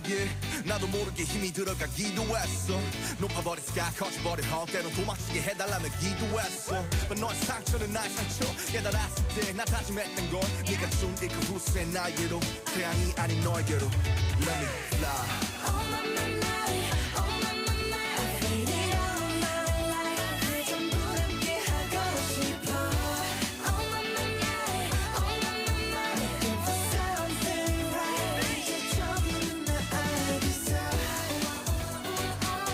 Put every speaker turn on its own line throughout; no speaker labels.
yeah. 나도 모르게 힘이 들어가기도 했어. 높아버린 sky 커져버린 hall 때론 도망치게 해달라며 기도했어. But 너의 상처는 나의 상처 깨달았을 때 나 다짐했던 건 네가 준 그 후세 나에게로 태양이 아닌 너에게로 Let me fly.
Oh my my my, oh my my my, I feel it all my life. 그 전부 함께 하고 싶어. Oh my my my, oh my my my, looking for something right. 이제 조금은 나 알겠어.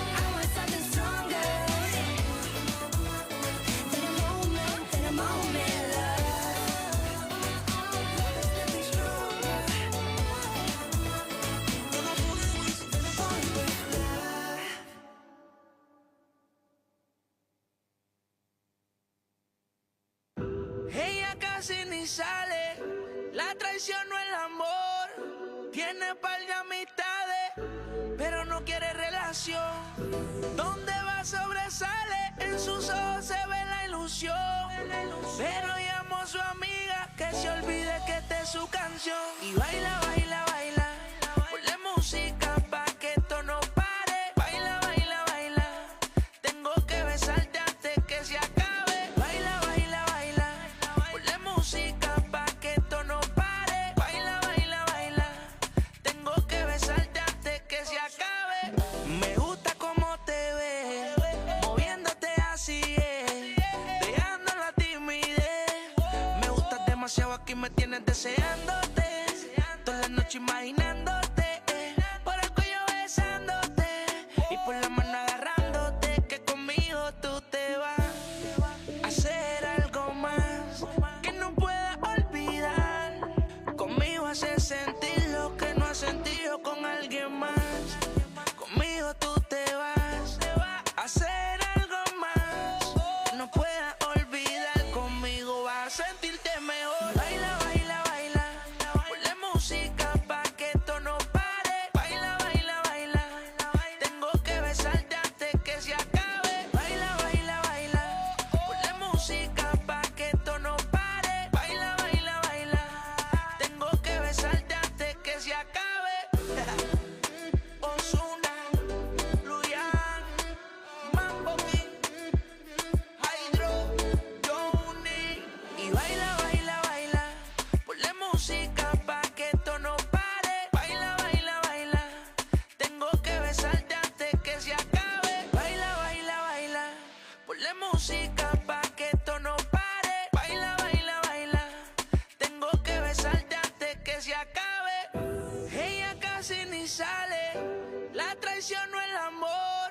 I want something stronger than a moment, than a moment, love. Something stronger than a voice, than a bond with love.
Ella casi ni sale, la traición no el amor. Tiene par de amistades, pero no quiere relación. Donde va sobresale, en sus ojos se ve la ilusión. Pero llamó a su amiga que se olvide que esta es su canción. Y baila, baila, baila, ponle música pa' que esto no pare. Baila, baila, baila, tengo que besarte antes que se acabe. Baila, baila, baila, ponle música pa' que esto no pare. Baila, baila, baila, tengo que besarte antes que se acabe. Me gusta cómo te ves, moviéndote así es, dejando la timidez. Me gustas demasiado, aquí me tienes deseándote, toda la noche imaginándote, por el cuello besándote y por la mano agarrándote, que conmigo tú te vas a hacer algo más que no puedas olvidar. Conmigo haces sentir lo que no has sentido con alguien más. Conmigo tú te vas a hacer algo más que no puedas olvidar. Conmigo vas a sentirte mejor. Baila, baila, baila, ponle música pa' que esto no pare. Baila, baila, baila, tengo que besarte antes que se acabe. Baila, baila, baila, ponle música pa' que esto no pare. Baila, baila, baila, tengo que besarte antes que se acabe. Ozuna, Luyan, Mambo King, Hydro, Johnny. Y baila, baila, baila, ponle música pa' que esto no pare. Baila, baila, baila, tengo que besarte antes que se acabe. Baila, baila, baila, ponle música pa' que esto no pare. Baila, baila, baila, tengo que besarte antes que se acabe. Ella casi ni sale, la traición no el amor.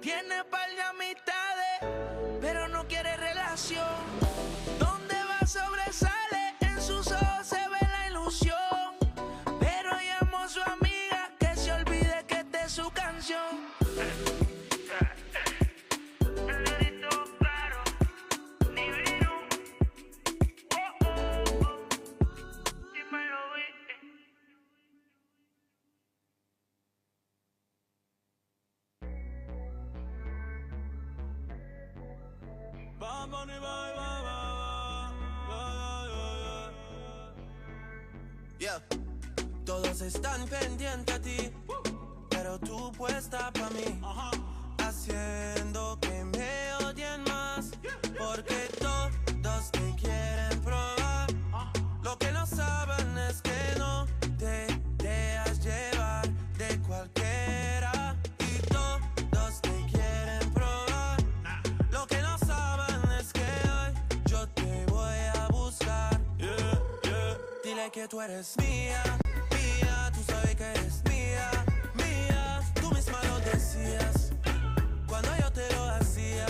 Tiene par de amistades, pero no quiere relación. Donde va sobresale, en sus ojos se ve la ilusión. Pero llamó a su amiga que se olvide que esta es su canción.
Yeah. Todos están pendientes a ti, pero tú puesta pa' mí, haciendo que me odien más, porque todos te quieren probar. Lo que no saben es que no te dejas llevar de cualquiera, y todos te quieren probar. Lo que no saben es que hoy yo te voy a buscar. Dile que tú eres mía, mía, tú sabes que eres mía, mía. Tú misma lo decías cuando yo te lo hacía.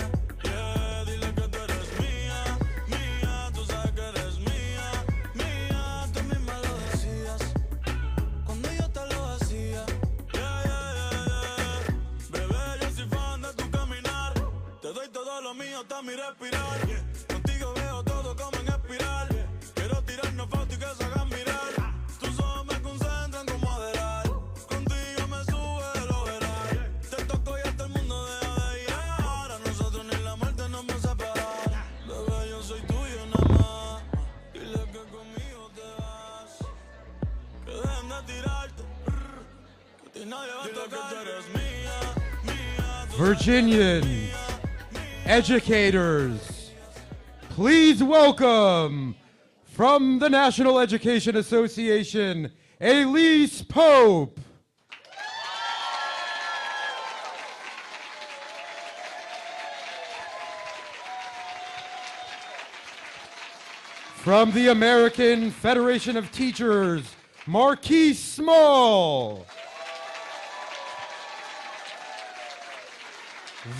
Dile que tú eres mía, mía, tú sabes que eres mía, mía. Tú misma lo decías cuando yo te lo hacía. Bebé, yo soy fan de tu caminar, te doy todo lo mío hasta mi respirar. Contigo veo todo como en espiral. Quiero tirarnos fotos y que se hagan mirar. Tus ojos me concentran como adelar. Contigo me sube el overall. Te toco y hasta el mundo deja de girar. A nosotros ni la muerte nos va a separar. Bebé, yo soy tuyo nada más. Dile que conmigo te vas, que dejen de tirarte, que a ti
Virginians, educators, please welcome from the National Education Association, AIS Pope. From the American Federation of Teachers, Marquise Small.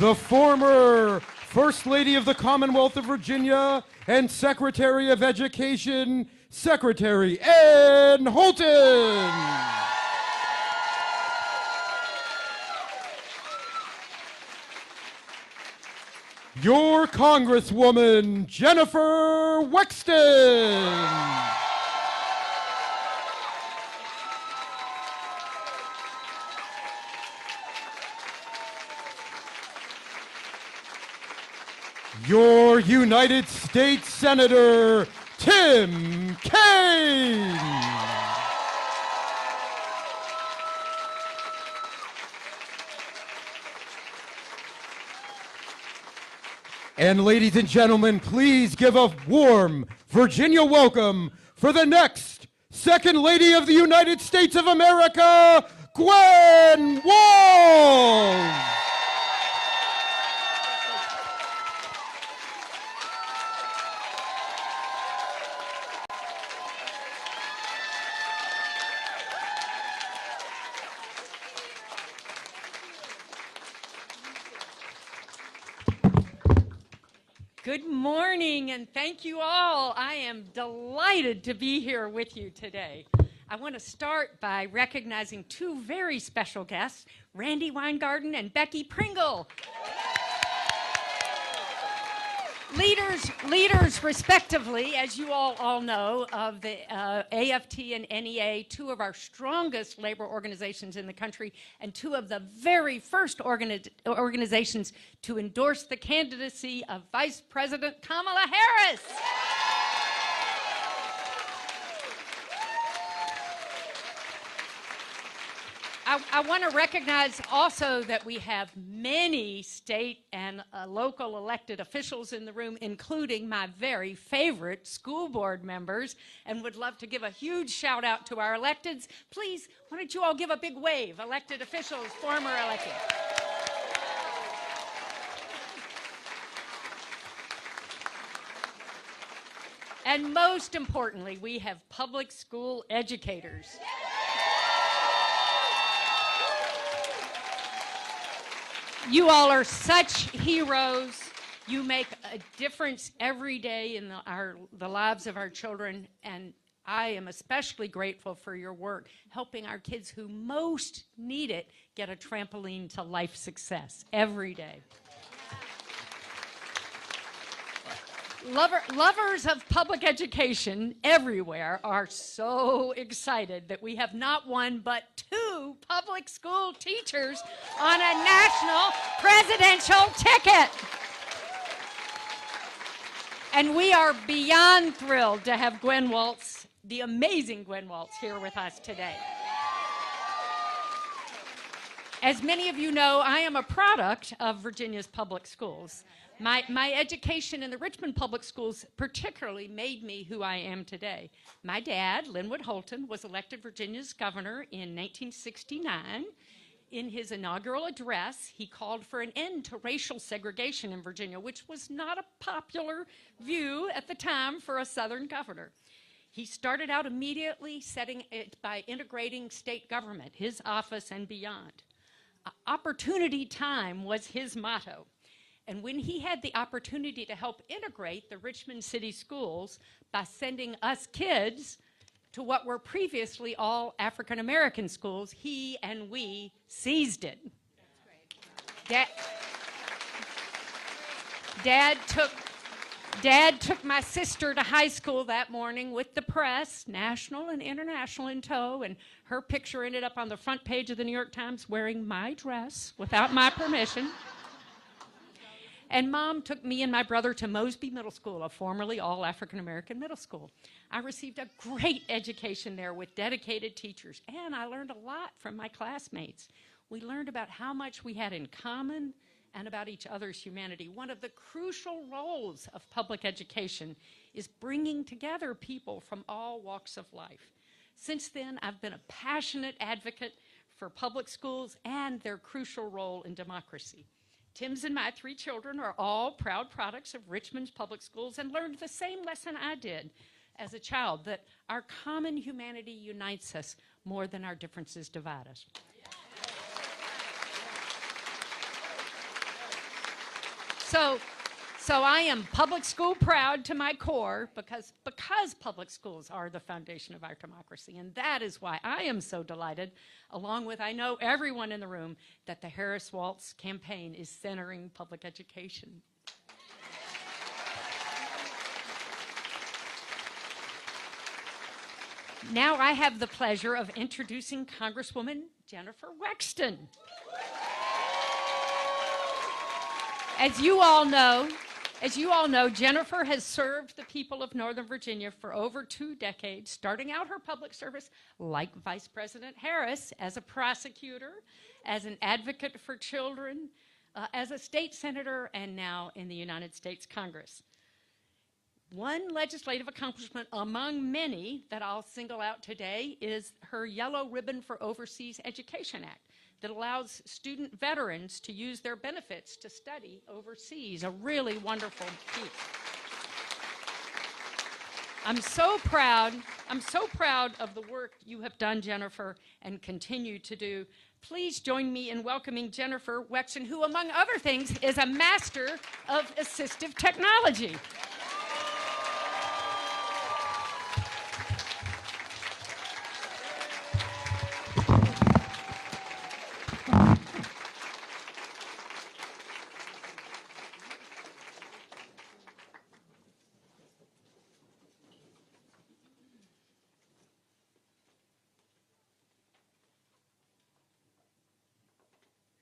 The former First Lady of the Commonwealth of Virginia and Secretary of Education, Secretary Ann Holton. Your Congresswoman, Jennifer Wexton. Your United States Senator, Tim Kaine. And ladies and gentlemen, please give a warm Virginia welcome for the next Second Lady of the United States of America, Gwen Walz.
Good morning, and thank you all. I am delighted to be here with you today. I want to start by recognizing two very special guests, Randy Weingarten and Becky Pringle. Leaders respectively, as you all know, of the AFT and NEA, two of our strongest labor organizations in the country, and two of the very first organizations to endorse the candidacy of Vice President Kamala Harris. I want to recognize also that we have many state and local elected officials in the room, including my very favorite school board members, and would love to give a huge shout out to our electeds. Please, why don't you all give a big wave, elected officials, former elected. And most importantly, we have public school educators. You all are such heroes. You make a difference every day in the lives of our children, and I am especially grateful for your work helping our kids who most need it get a trampoline to life success every day. Lovers of public education everywhere are so excited that we have not one but two public school teachers on a national presidential ticket. And we are beyond thrilled to have Gwen Walz, the amazing Gwen Walz, here with us today. As many of you know, I am a product of Virginia's public schools. My education in the Richmond Public Schools particularly made me who I am today. My dad, Linwood Holton, was elected Virginia's governor in 1969. In his inaugural address, he called for an end to racial segregation in Virginia, which was not a popular view at the time for a Southern governor. He started out immediately setting it by integrating state government, his office and beyond. Opportunity time was his motto. And when he had the opportunity to help integrate the Richmond City Schools by sending us kids to what were previously all African American schools, he and we seized it. That's great. Dad took my sister to high school that morning with the press, national and international, in tow, and her picture ended up on the front page of the New York Times wearing my dress without my permission. And Mom took me and my brother to Mosby Middle School, a formerly all African-American middle school. I received a great education there with dedicated teachers, and I learned a lot from my classmates. We learned about how much we had in common and about each other's humanity. One of the crucial roles of public education is bringing together people from all walks of life. Since then, I've been a passionate advocate for public schools and their crucial role in democracy. Tim's and my 3 children are all proud products of Richmond's public schools and learned the same lesson I did as a child, that our common humanity unites us more than our differences divide us. So I am public school proud to my core because public schools are the foundation of our democracy. And that is why I am so delighted, along with, I know, everyone in the room, that the Harris Walz campaign is centering public education. Now I have the pleasure of introducing Congresswoman Jennifer Wexton. As you all know, Jennifer has served the people of Northern Virginia for over 2 decades, starting out her public service like Vice President Harris as a prosecutor, as an advocate for children, as a state senator, and now in the United States Congress. One legislative accomplishment among many that I'll single out today is her Yellow Ribbon for Overseas Education Act that allows student veterans to use their benefits to study overseas, a really wonderful piece. I'm so proud of the work you have done, Jennifer, and continue to do. Please join me in welcoming Jennifer Wexton, who, among other things, is a master of assistive technology.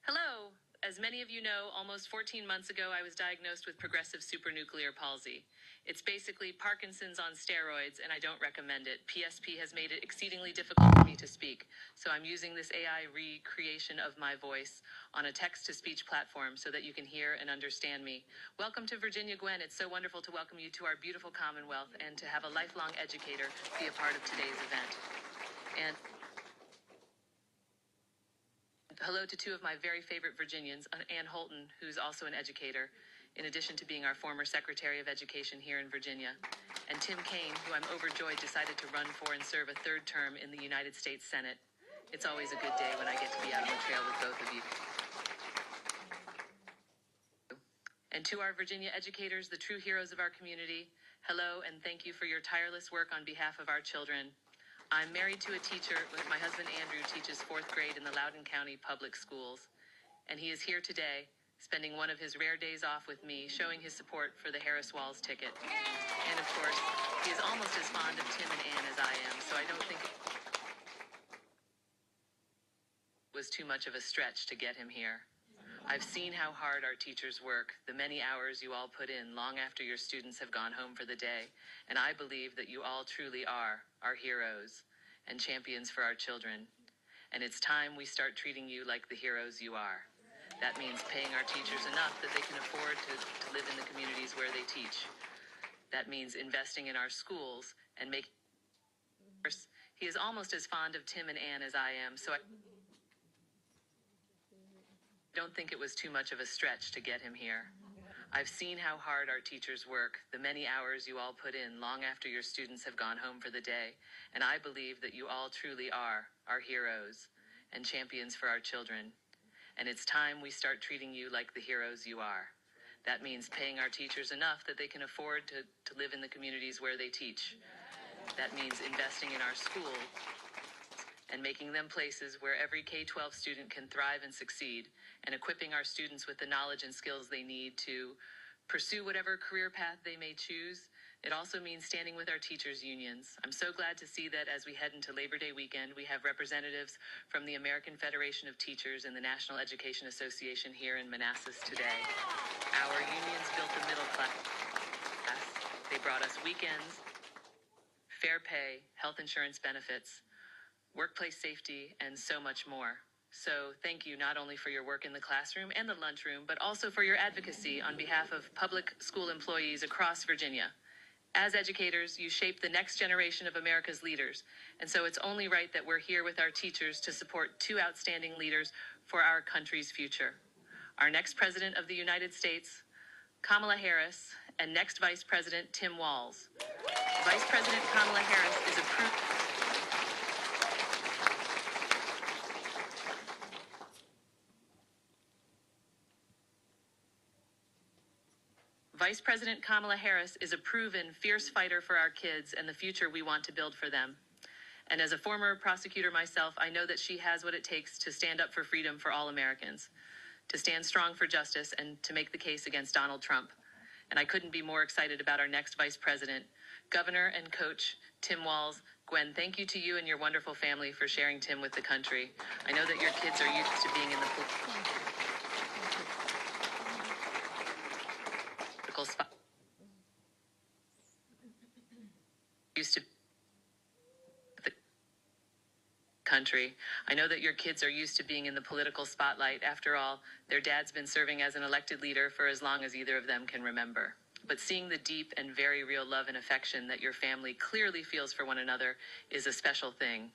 Hello. As many of you know, almost 14 months ago, I was diagnosed with progressive supranuclear palsy. It's basically Parkinson's on steroids, and I don't recommend it. PSP has made it exceedingly difficult for me to speak, so I'm using this AI recreation of my voice on a text-to-speech platform so that you can hear and understand me. Welcome to Virginia, Gwen. It's so wonderful to welcome you to our beautiful Commonwealth and to have a lifelong educator be a part of today's event. And hello to 2 of my very favorite Virginians, Ann Holton, who's also an educator, in addition to being our former Secretary of Education here in Virginia, and Tim Kaine, who I'm overjoyed decided to run for and serve a 3rd term in the United States Senate. It's always a good day when I get to be out on the trail with both of you. And to our Virginia educators, the true heroes of our community, hello and thank you for your tireless work on behalf of our children. I'm married to a teacher. My husband, Andrew, teaches 4th grade in the Loudoun County Public Schools. And he is here today, spending one of his rare days off with me, showing his support for the Harris Walz ticket. And of course, he is almost as fond of Tim and Ann as I am, so I don't think it was too much of a stretch to get him here. I've seen how hard our teachers work, the many hours you all put in long after your students have gone home for the day, and I believe that you all truly are our heroes and champions for our children. And it's time we start treating you like the heroes you are. That means paying our teachers enough that they can afford to live in the communities where they teach. That means investing in our schools and making... He is almost as fond of Tim and Ann as I am, so I don't think it was too much of a stretch to get him here. I've seen how hard our teachers work, the many hours you all put in long after your students have gone home for the day, and I believe that you all truly are our heroes and champions for our children. And it's time we start treating you like the heroes you are. That means paying our teachers enough that they can afford to live in the communities where they teach. That means investing in our schools and making them places where every K-12 student can thrive and succeed, and equipping our students with the knowledge and skills they need to pursue whatever career path they may choose. It also means standing with our teachers' unions. I'm so glad to see that as we head into Labor Day weekend, we have representatives from the American Federation of Teachers and the National Education Association here in Manassas today. Our unions built the middle class. They brought us weekends, fair pay, health insurance benefits, workplace safety, and so much more. So thank you not only for your work in the classroom and the lunchroom, but also for your advocacy on behalf of public school employees across Virginia. As educators, you shape the next generation of America's leaders, and so it's only right that we're here with our teachers to support two outstanding leaders for our country's future. Our next President of the United States, Kamala Harris, and next Vice President Tim Walz. Vice President Kamala Harris is approved. Vice President Kamala Harris is a proven, fierce fighter for our kids and the future we want to build for them. And as a former prosecutor myself, I know that she has what it takes to stand up for freedom for all Americans, to stand strong for justice, and to make the case against Donald Trump. And I couldn't be more excited about our next Vice President, Governor and Coach Tim Walz. Gwen, thank you to you and your wonderful family for sharing Tim with the country. I know that your kids are used to being in the political spot. Used to the country. I know that your kids are used to being in the political spotlight. After all, their dad's been serving as an elected leader for as long as either of them can remember. But seeing the deep and very real love and affection that your family clearly feels for one another is a special thing.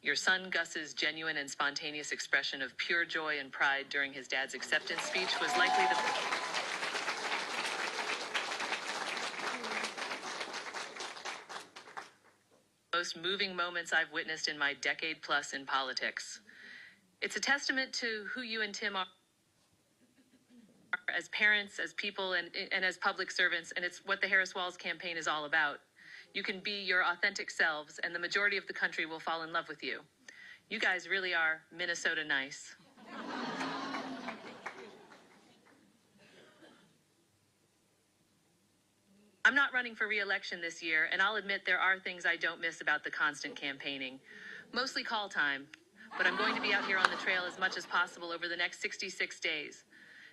Your son Gus's genuine and spontaneous expression of pure joy and pride during his dad's acceptance speech was likely the most moving moments I've witnessed in my decade plus in politics. It's a testament to who you and Tim are as parents, as people, and as public servants, and it's what the Harris-Walz campaign is all about. You can be your authentic selves, and the majority of the country will fall in love with you. You guys really are Minnesota nice. I'm not running for re-election this year, and I'll admit there are things I don't miss about the constant campaigning. Mostly call time, but I'm going to be out here on the trail as much as possible over the next 66 days.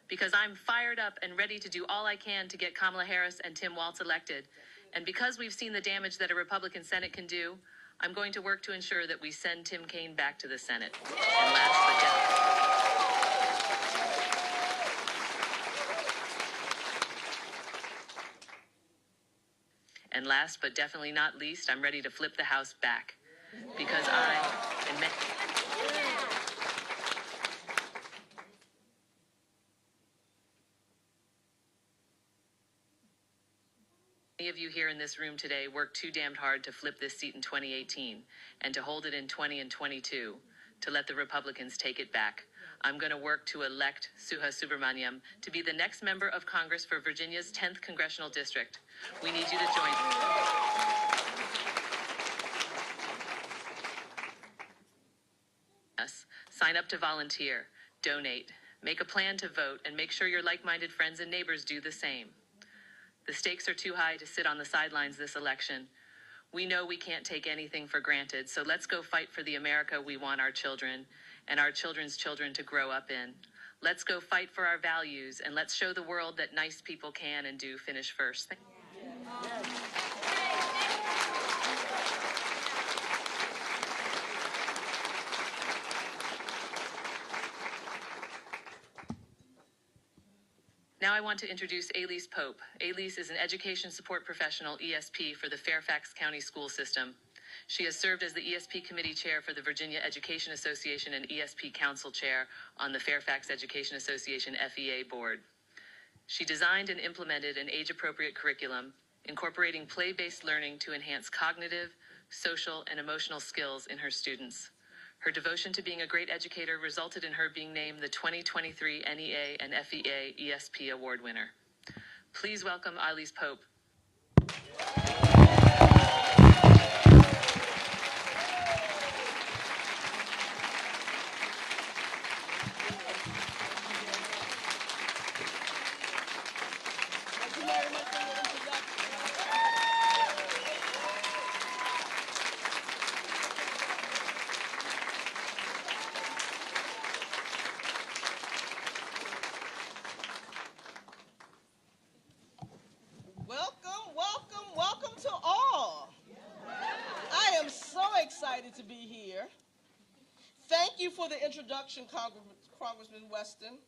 Because I'm fired up and ready to do all I can to get Kamala Harris and Tim Walz elected. And because we've seen the damage that a Republican Senate can do, I'm going to work to ensure that we send Tim Kaine back to the Senate. And last but definitely not least, I'm ready to flip the House back. Because I and many of you here in this room today worked too damned hard to flip this seat in 2018 and to hold it in 20 and 22, to let the Republicans take it back. I'm going to work to elect Suha Subramaniam to be the next member of Congress for Virginia's 10th Congressional District. We need you to join us. Sign up to volunteer, donate, make a plan to vote, and make sure your like-minded friends and neighbors do the same. The stakes are too high to sit on the sidelines this election. We know we can't take anything for granted, so let's go fight for the America we want our children and our children's children to grow up in. Let's go fight for our values, and let's show the world that nice people can and do finish first. Now I want to introduce AIS Pope. AIS is an education support professional, ESP, for the Fairfax County School System. She has served as the ESP Committee Chair for the Virginia Education Association and ESP Council Chair on the Fairfax Education Association FEA Board. She designed and implemented an age-appropriate curriculum, incorporating play-based learning to enhance cognitive, social, and emotional skills in her students. Her devotion to being a great educator resulted in her being named the 2023 NEA and FEA ESP Award winner. Please welcome AIS Pope.
Welcome to all. I am so excited to be here. Thank you for the introduction, Congressman Wexton.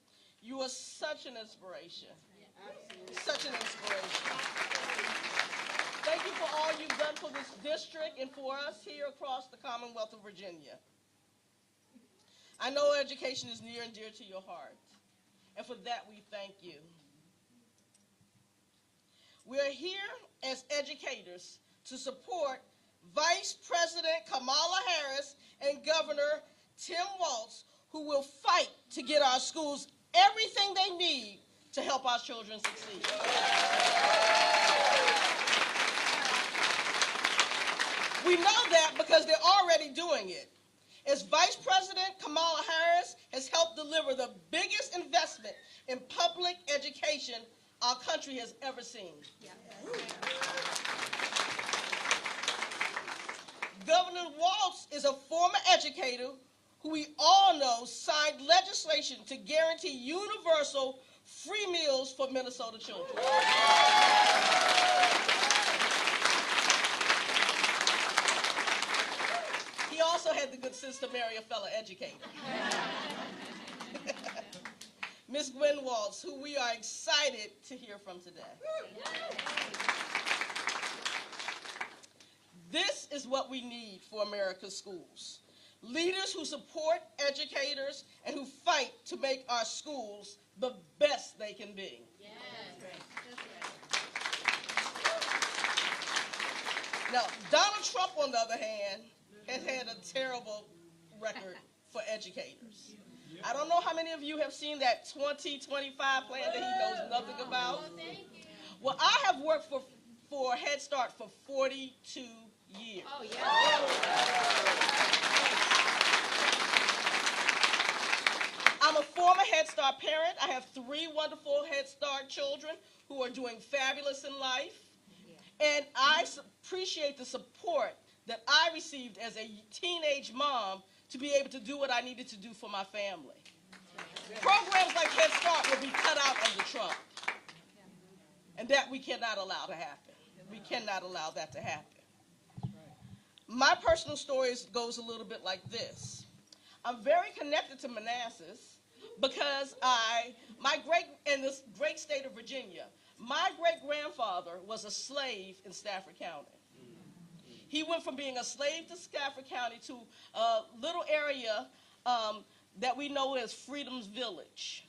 You are such an inspiration. Such an inspiration. Thank you for all you've done for this district and for us here across the Commonwealth of Virginia. I know education is near and dear to your heart, and for that we thank you. We are here as educators to support Vice President Kamala Harris and Governor Tim Walz, who will fight to get our schools everything they need to help our children succeed. We know that because they're already doing it. As Vice President Kamala Harris has helped deliver the biggest investment in public education our country has ever seen. Yeah. Governor Walz is a former educator who we all know signed legislation to guarantee universal free meals for Minnesota children. He also had the good sense to marry a fellow educator. Ms. Gwen Walz, who we are excited to hear from today. This is what we need for America's schools. Leaders who support educators and who fight to make our schools the best they can be. Yes. Now, Donald Trump, on the other hand, has had a terrible record for educators. I don't know how many of you have seen that 2025 plan that he knows nothing about. Well, I have worked for Head Start for 42 years. Oh, yeah. I'm a former Head Start parent. I have 3 wonderful Head Start children who are doing fabulous in life. And I appreciate the support that I received as a teenage mom to be able to do what I needed to do for my family. Programs like Head Start will be cut out under Trump. And that we cannot allow to happen. We cannot allow that to happen. My personal story goes a little bit like this. I'm very connected to Manassas because in this great state of Virginia, my great-grandfather was a slave in Stafford County. He went from being a slave to Stafford County to a little area that we know as Freedom's Village.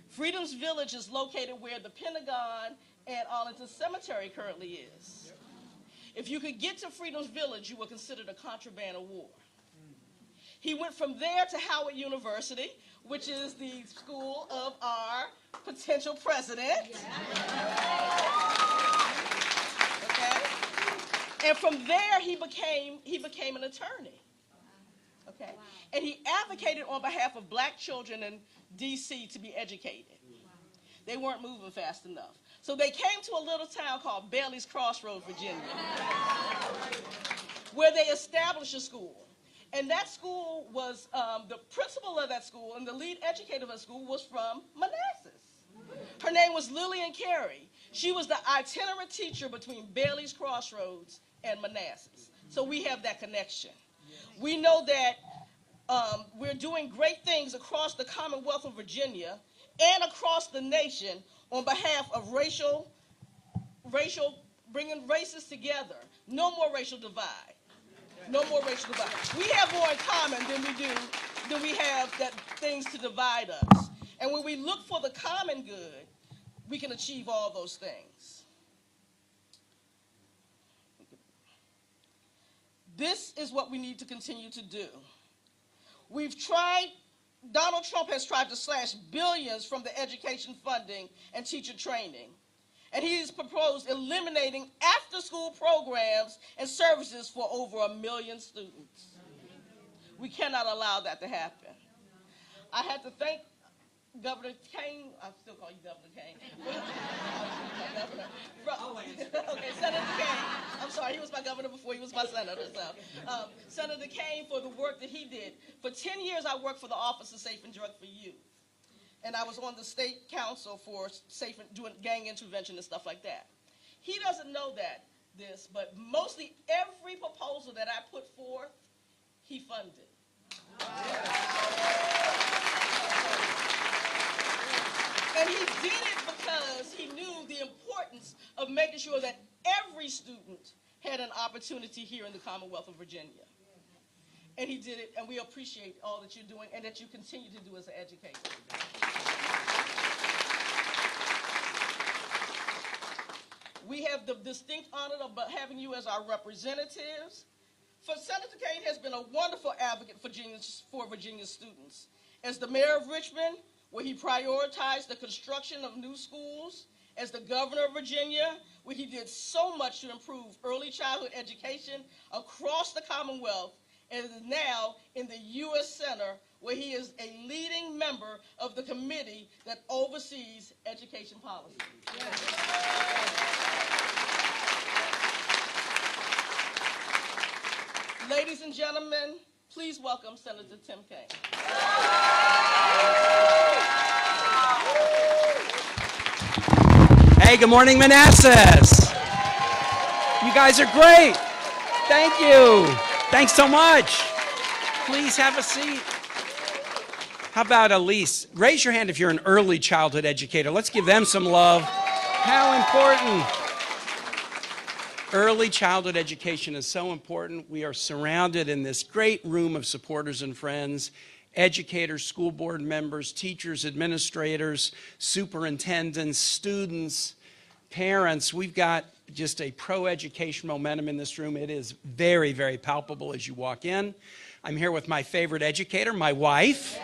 Freedom's Village is located where the Pentagon and Arlington Cemetery currently is. If you could get to Freedom's Village, you were considered a contraband of war. He went from there to Howard University, which is the school of our potential president. Okay? And from there, he became an attorney. Okay? And he advocated on behalf of black children in D.C. to be educated. They weren't moving fast enough. So they came to a little town called Bailey's Crossroads, Virginia, where they established a school. And that school was, the principal of that school and the lead educator of that school was from Manassas. Her name was Lillian Carey. She was the itinerant teacher between Bailey's Crossroads and Manassas. So we have that connection. We know that we're doing great things across the Commonwealth of Virginia and across the nation on behalf of bringing races together. No more racial divide. No more racial divide. We have more in common than we have that things to divide us. And when we look for the common good, we can achieve all those things. This is what we need to continue to do. Donald Trump has tried to slash billions from the education funding and teacher training. And he's proposed eliminating after-school programs and services for over 1 million students. We cannot allow that to happen. I had to thank Governor Kaine. I still call you Governor Kaine. Okay, Senator Kaine. I'm sorry, he was my governor before he was my senator. So, Senator Kaine for the work that he did. For 10 years, I worked for the Office of Safe and Drug for Youth. And I was on the state council for doing gang intervention and stuff like that. He doesn't know this, but mostly every proposal that I put forth, he funded. And he did it because he knew the importance of making sure that every student had an opportunity here in the Commonwealth of Virginia. And he did it, and we appreciate all that you're doing and that you continue to do as an educator. We have the distinct honor of having you as our representatives. Senator Kaine has been a wonderful advocate for Virginia students. As the mayor of Richmond, where he prioritized the construction of new schools, as the governor of Virginia, where he did so much to improve early childhood education across the Commonwealth, and now in the U.S. Center, where he is a leading member of the committee that oversees education policy. Yes. Ladies and gentlemen, please welcome Senator Tim Kaine.
Hey, good morning, Manassas. You guys are great. Thank you. Thanks so much. Please have a seat. How about Elise? Raise your hand if you're an early childhood educator. Let's give them some love. How important. Early childhood education is so important. We are surrounded in this great room of supporters and friends, educators, school board members, teachers, administrators, superintendents, students, parents. We've got just a pro-education momentum in this room. It is very, very palpable as you walk in. I'm here with my favorite educator, my wife,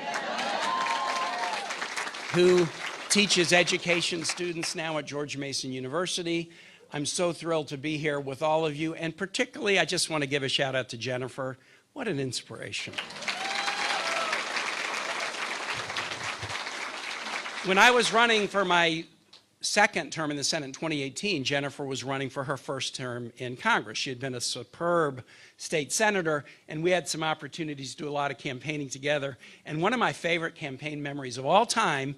who teaches education students now at George Mason University. I'm so thrilled to be here with all of you, and particularly I just want to give a shout out to Jennifer. What an inspiration. When I was running for my second term in the Senate in 2018, Jennifer was running for her first term in Congress. She had been a superb state senator, and we had some opportunities to do a lot of campaigning together. And one of my favorite campaign memories of all time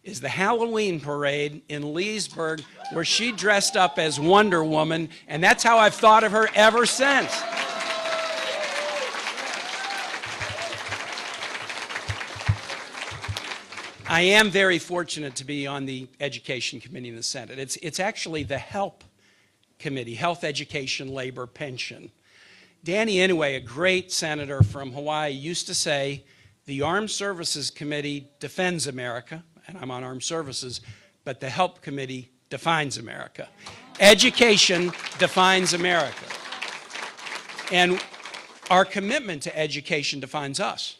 is the Halloween parade in Leesburg, where she dressed up as Wonder Woman, and that's how I've thought of her ever since. I am very fortunate to be on the Education Committee in the Senate. It's actually the HELP Committee, Health, Education, Labor, Pension. Danny Inouye, a great senator from Hawaii, used to say, the Armed Services Committee defends America, and I'm on Armed Services, but the HELP Committee defines America. Education defines America. And our commitment to education defines us.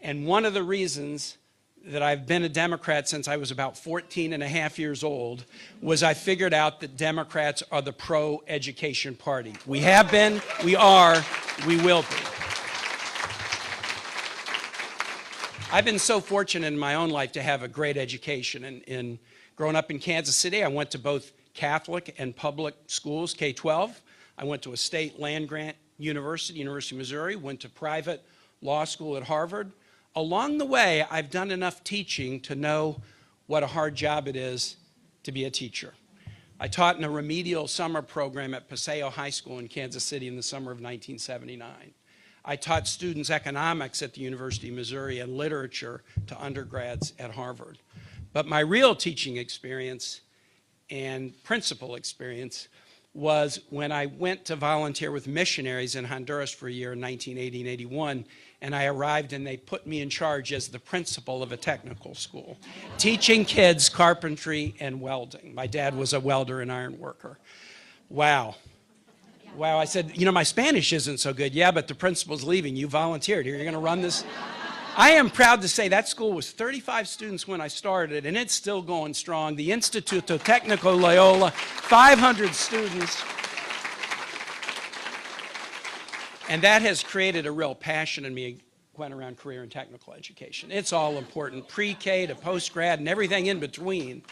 And one of the reasons that I've been a Democrat since I was about 14 and a half years old was I figured out that Democrats are the pro-education party. We have been, we are, we will be. I've been so fortunate in my own life to have a great education. Growing up in Kansas City, I went to both Catholic and public schools, K-12. I went to a state land-grant university, University of Missouri, went to private law school at Harvard. Along the way, I've done enough teaching to know what a hard job it is to be a teacher. I taught in a remedial summer program at Paseo High School in Kansas City in the summer of 1979. I taught students economics at the University of Missouri and literature to undergrads at Harvard. But my real teaching experience and principal experience was when I went to volunteer with missionaries in Honduras for a year in 1980 and 81, and I arrived and they put me in charge as the principal of a technical school, teaching kids carpentry and welding. My dad was a welder and iron worker. Wow. Wow, I said, you know, my Spanish isn't so good. Yeah, but the principal's leaving. You volunteered here. You're going to run this. I am proud to say that school was 35 students when I started, and it's still going strong. The Instituto Técnico Loyola, 500 students. And that has created a real passion in me, Gwen, around career and technical education. It's all important, pre-K to post-grad and everything in between.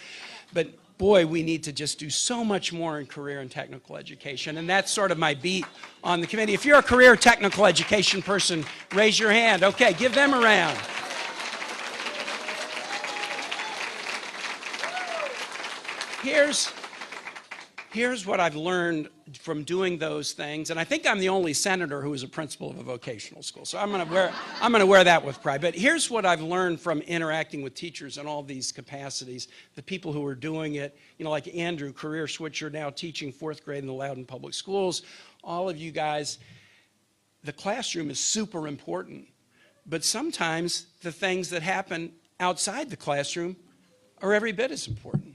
But boy, we need to just do so much more in career and technical education, and that's sort of my beat on the committee. If you're a career technical education person, raise your hand. Okay, give them a round. Here's here's what I've learned from doing those things, and I think I'm the only senator who is a principal of a vocational school, so I'm going to wear that with pride. But here's what I've learned from interacting with teachers in all these capacities, the people who are doing it, you know, like Andrew, career switcher, now teaching 4th grade in the Loudoun Public Schools. All of you guys, the classroom is super important, but sometimes the things that happen outside the classroom are every bit as important.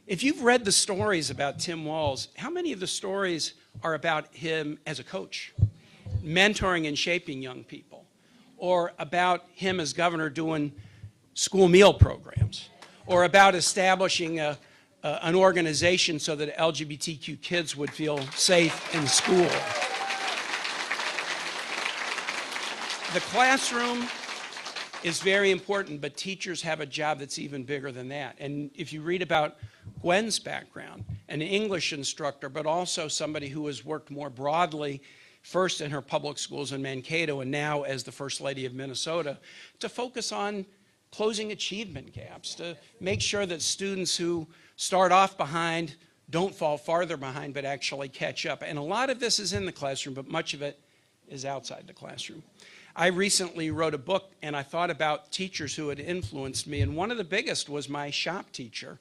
If you've read the stories about Tim Walz, how many of the stories are about him as a coach, mentoring and shaping young people, or about him as governor doing school meal programs, or about establishing an organization so that LGBTQ kids would feel safe in school? The classroom is very important, but teachers have a job that's even bigger than that. And if you read about Gwen's background, an English instructor, but also somebody who has worked more broadly, first in her public schools in Mankato and now as the First Lady of Minnesota, to focus on closing achievement gaps, to make sure that students who start off behind don't fall farther behind, but actually catch up. And a lot of this is in the classroom, but much of it is outside the classroom. I recently wrote a book, and I thought about teachers who had influenced me, and one of the biggest was my shop teacher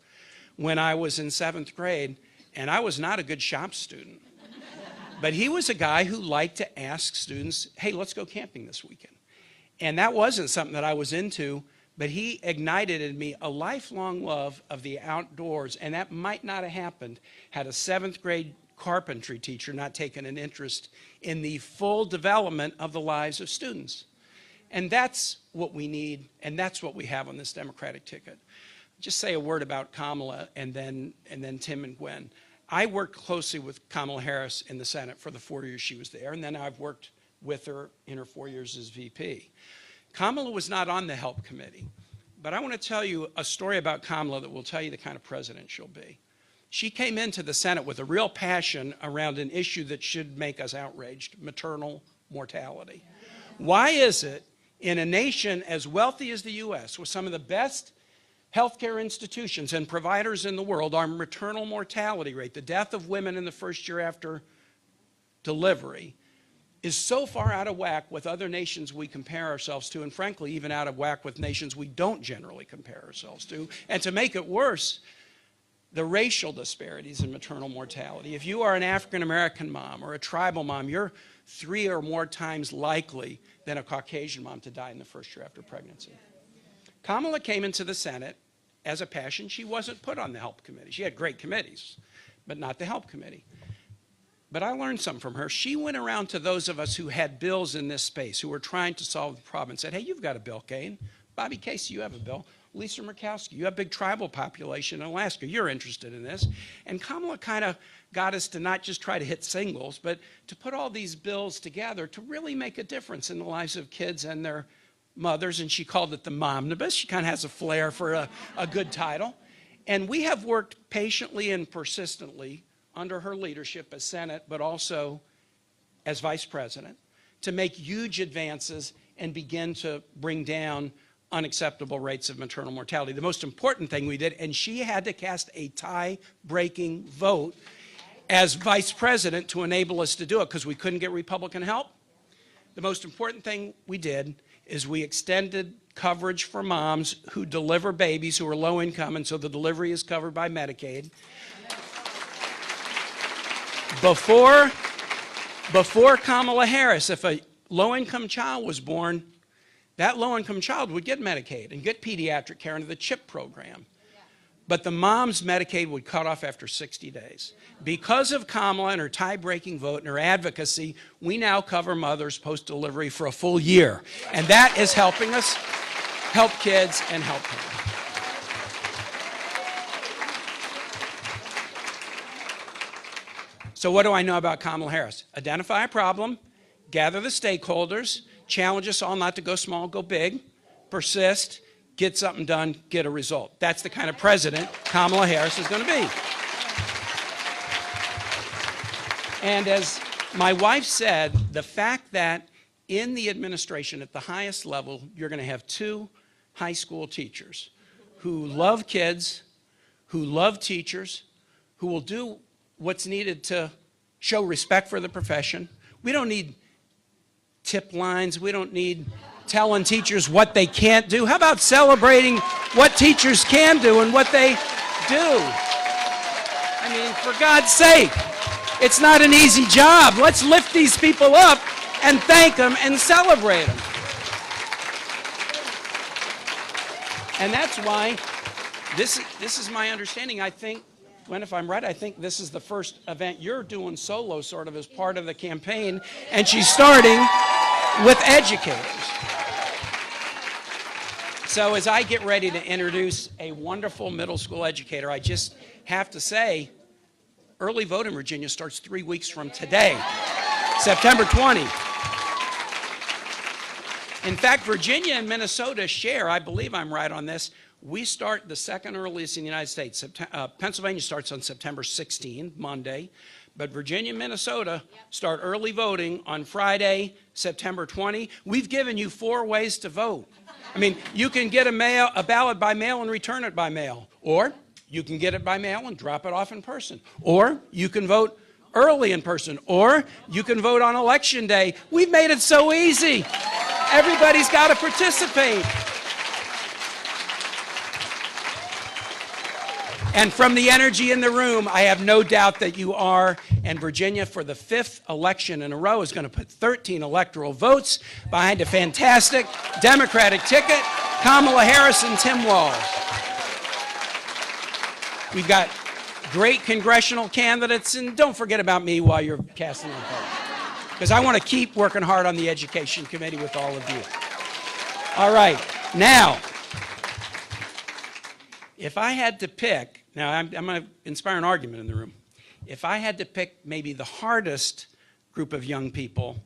when I was in 7th grade, and I was not a good shop student. But he was a guy who liked to ask students, hey, let's go camping this weekend. And that wasn't something that I was into, but he ignited in me a lifelong love of the outdoors, and that might not have happened had a 7th grade carpentry teacher not taken an interest in the full development of the lives of students. And that's what we need, and that's what we have on this Democratic ticket. Just say a word about Kamala and then Tim and Gwen. I worked closely with Kamala Harris in the Senate for the 4 years she was there, and then I've worked with her in her 4 years as VP. Kamala was not on the HELP committee, but I want to tell you a story about Kamala that will tell you the kind of president she'll be. She came into the Senate with a real passion around an issue that should make us outraged, maternal mortality. Why is it in a nation as wealthy as the U.S., with some of the best healthcare institutions and providers in the world, our maternal mortality rate, the death of women in the first year after delivery, is so far out of whack with other nations we compare ourselves to, and frankly, even out of whack with nations we don't generally compare ourselves to. And to make it worse, the racial disparities in maternal mortality. If you are an African-American mom or a tribal mom, you're 3 or more times likely than a Caucasian mom to die in the first year after pregnancy. Kamala came into the Senate as a passion. She wasn't put on the HELP committee. She had great committees, but not the HELP committee. But I learned something from her. She went around to those of us who had bills in this space, who were trying to solve the problem, and said, hey, you've got a bill, Kaine. Bobby Casey, you have a bill. Lisa Murkowski, you have a big tribal population in Alaska. You're interested in this. And Kamala kind of got us to not just try to hit singles, but to put all these bills together to really make a difference in the lives of kids and their mothers. And she called it the Momnibus. She kind of has a flair for a good title. And we have worked patiently and persistently under her leadership as Senate, but also as Vice President, to make huge advances and begin to bring down unacceptable rates of maternal mortality. The most important thing we did, and she had to cast a tie-breaking vote as Vice President to enable us to do it because we couldn't get Republican help. The most important thing we did is we extended coverage for moms who deliver babies who are low income, and so the delivery is covered by Medicaid. Before Kamala Harris, if a low-income child was born, that low-income child would get Medicaid and get pediatric care under the CHIP program. But the mom's Medicaid would cut off after 60 days. Because of Kamala and her tie-breaking vote and her advocacy, we now cover mothers post-delivery for a full year. And that is helping us help kids and help parents. So what do I know about Kamala Harris? Identify a problem, gather the stakeholders, challenge us all not to go small, go big, persist, get something done, get a result. That's the kind of president Kamala Harris is going to be. And as my wife said, the fact that in the administration at the highest level, you're going to have 2 high school teachers who love kids, who love teachers, who will do what's needed to show respect for the profession. We don't need tip lines. We don't need telling teachers what they can't do. How about celebrating what teachers can do and what they do? I mean, for God's sake, it's not an easy job. Let's lift these people up and thank them and celebrate them. And that's why this is my understanding. I think, Gwen, if I'm right, I think this is the first event you're doing solo, sort of as part of the campaign, and she's starting with educators. So as I get ready to introduce a wonderful middle school educator, I just have to say, early vote in Virginia starts 3 weeks from today, September 20. In fact, Virginia and Minnesota share, I believe I'm right on this, we start the second earliest in the United States. Pennsylvania starts on September 16, Monday, but Virginia and Minnesota start early voting on Friday, September 20. We've given you 4 ways to vote. I mean, you can get a ballot by mail and return it by mail, or you can get it by mail and drop it off in person, or you can vote early in person, or you can vote on election day. We've made it so easy. Everybody's got to participate. And from the energy in the room, I have no doubt that you are. And Virginia, for the 5th election in a row, is going to put 13 electoral votes behind a fantastic Democratic ticket, Kamala Harris and Tim Walz. We've got great congressional candidates, and don't forget about me while you're casting your vote, because I want to keep working hard on the Education Committee with all of you. All right, now, if I had to pick, now I'm going to inspire an argument in the room. If I had to pick maybe the hardest group of young people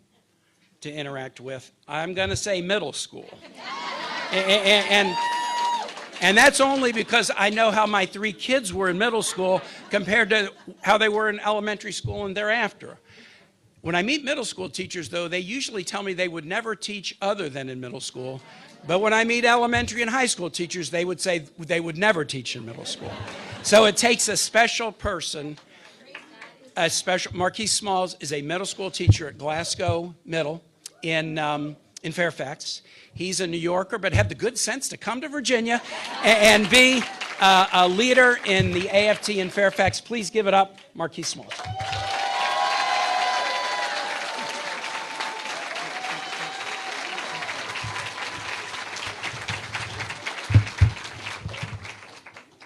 to interact with, I'm going to say middle school. And that's only because I know how my 3 kids were in middle school compared to how they were in elementary school and thereafter. When I meet middle school teachers, though, they usually tell me they would never teach other than in middle school. But when I meet elementary and high school teachers, they would say they would never teach in middle school. So it takes a special person, Marquise Smalls is a middle school teacher at Glasgow Middle in Fairfax. He's a New Yorker, but had the good sense to come to Virginia and be a leader in the AFT in Fairfax. Please give it up, Marquise Smalls.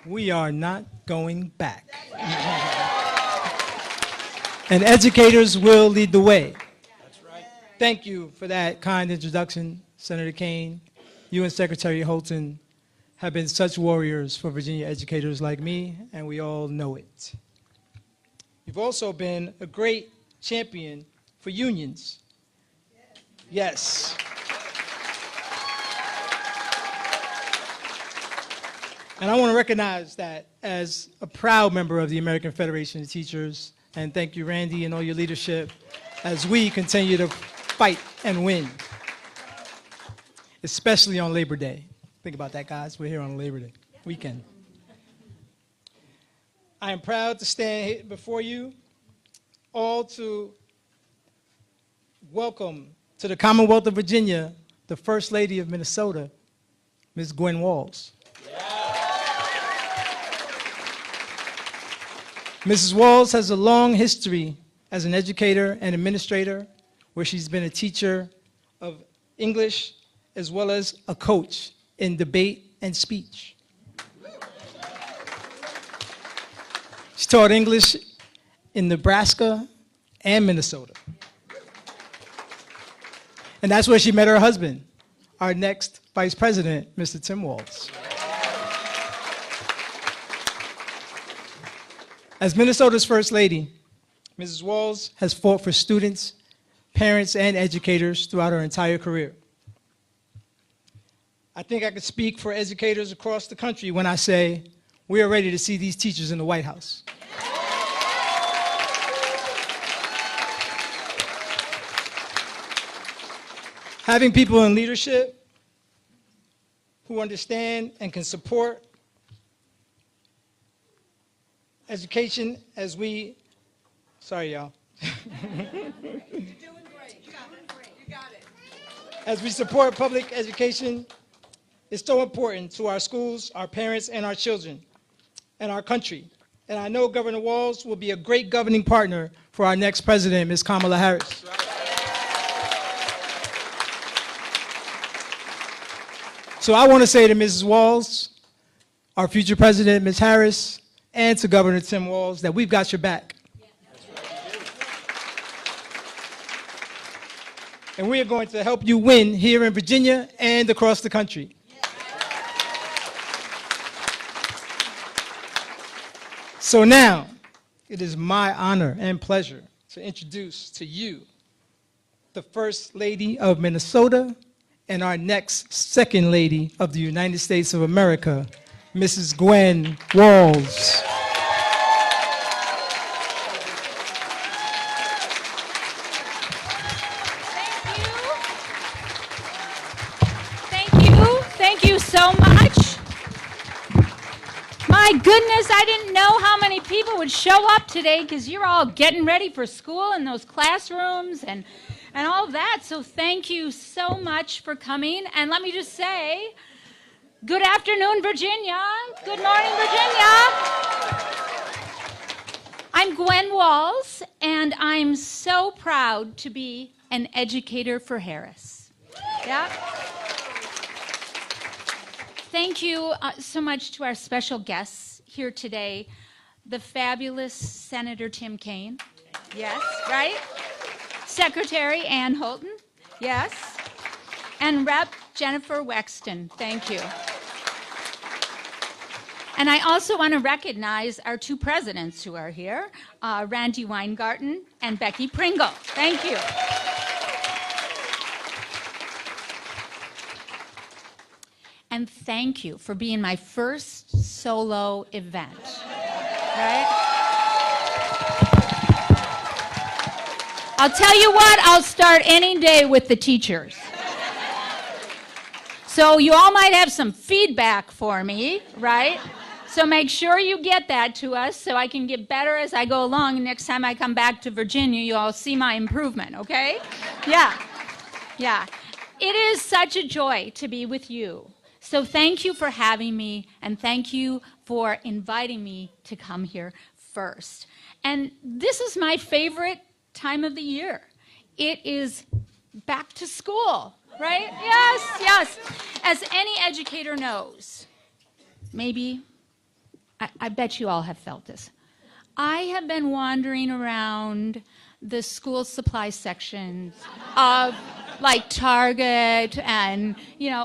We are not going back. And educators will lead the way.
That's right.
Thank you for that kind introduction, Senator Kaine. You and Secretary Holton have been such warriors for Virginia educators like me, and we all know it. You've also been a great champion for unions. Yes. And I want to recognize that as a proud member of the American Federation of Teachers, and thank you, Randy, and all your leadership, as we continue to fight and win, especially on Labor Day. Think about that, guys. We're here on Labor Day weekend. I am proud to stand here before you all to welcome to the Commonwealth of Virginia the First Lady of Minnesota, Ms. Gwen Walz. Mrs. Walz has a long history as an educator and administrator, where she's been a teacher of English as well as a coach in debate and speech. She taught English in Nebraska and Minnesota. And that's where she met her husband, our next Vice President, Mr. Tim Walz. As Minnesota's First Lady, Mrs. Walz has fought for students, parents, and educators throughout her entire career. I think I could speak for educators across the country when I say we are ready to see these teachers in the White House. Having people in leadership who understand and can support education as we Sorry, y'all.
You're doing great. You got it.
As we support public education, it's so important to our schools, our parents, and our children, and our country. And I know Governor Walz will be a great governing partner for our next president, Ms. Kamala Harris. So I want to say to Mrs. Walz, our future president, Ms. Harris, and to Governor Tim Walz that we've got your back. And we are going to help you win here in Virginia and across the country. So now, it is my honor and pleasure to introduce to you the First Lady of Minnesota and our next Second Lady of the United States of America, Mrs. Gwen Walz.
Thank you so much. My goodness, I didn't know how many people would show up today because you're all getting ready for school in those classrooms and all that. So thank you so much for coming. And let me just say, good afternoon, Virginia. Good morning, Virginia. I'm Gwen Walz, and I'm so proud to be an educator for Harris. Yeah. Thank you so much to our special guests here today, the fabulous Senator Tim Kaine. Yes, right? Secretary Ann Holton. Yes. And Rep. Jennifer Wexton. Thank you. And I also want to recognize our two presidents who are here, Randy Weingarten and Becky Pringle. Thank you. And thank you for being my first solo event, right? I'll tell you what, I'll start any day with the teachers. So you all might have some feedback for me, right? So make sure you get that to us so I can get better as I go along. Next time I come back to Virginia, you all see my improvement, okay? Yeah. It is such a joy to be with you. So thank you for having me, and thank you for inviting me to come here first. And this is my favorite time of the year. It is back to school, right? Yes. As any educator knows, maybe, I bet you all have felt this. I have been wandering around the school supply sections of like Target and,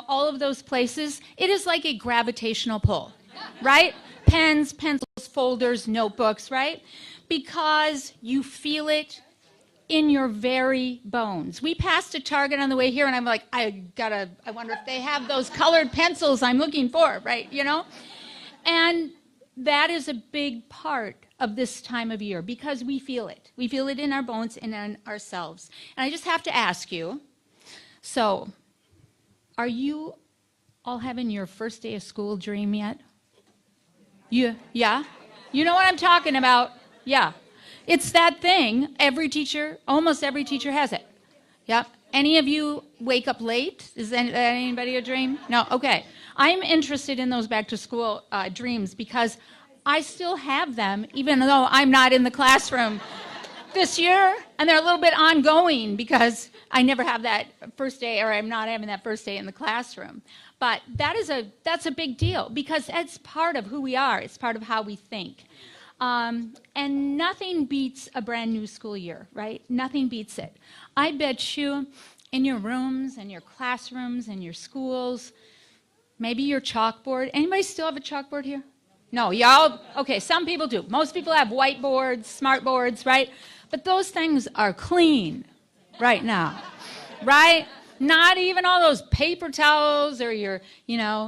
all of those places. It is like a gravitational pull, right? Pens, pencils, folders, notebooks, right? Because you feel it in your very bones. We passed a Target on the way here, and I'm like, I wonder if they have those colored pencils I'm looking for, right? And that is a big part of this time of year because we feel it. We feel it in our bones and in ourselves. And I just have to ask you, so are you all having your first day of school dream yet? Yeah? You know what I'm talking about? Yeah. It's that thing. Almost every teacher has it. Yep. Any of you wake up late? Is that anybody a dream? No? Okay. I'm interested in those back to school dreams because I still have them even though I'm not in the classroom this year, and they're a little bit ongoing because I never have that first day, or I'm not having that first day in the classroom. But that's a big deal because it's part of who we are. It's part of how we think. And nothing beats a brand new school year, right? Nothing beats it. I bet you in your rooms and your classrooms and your schools, maybe your chalkboard. Anybody still have a chalkboard here? No, y'all, okay, some people do. Most people have whiteboards, smart boards, right? But those things are clean right now, right? Not even all those paper towels or your,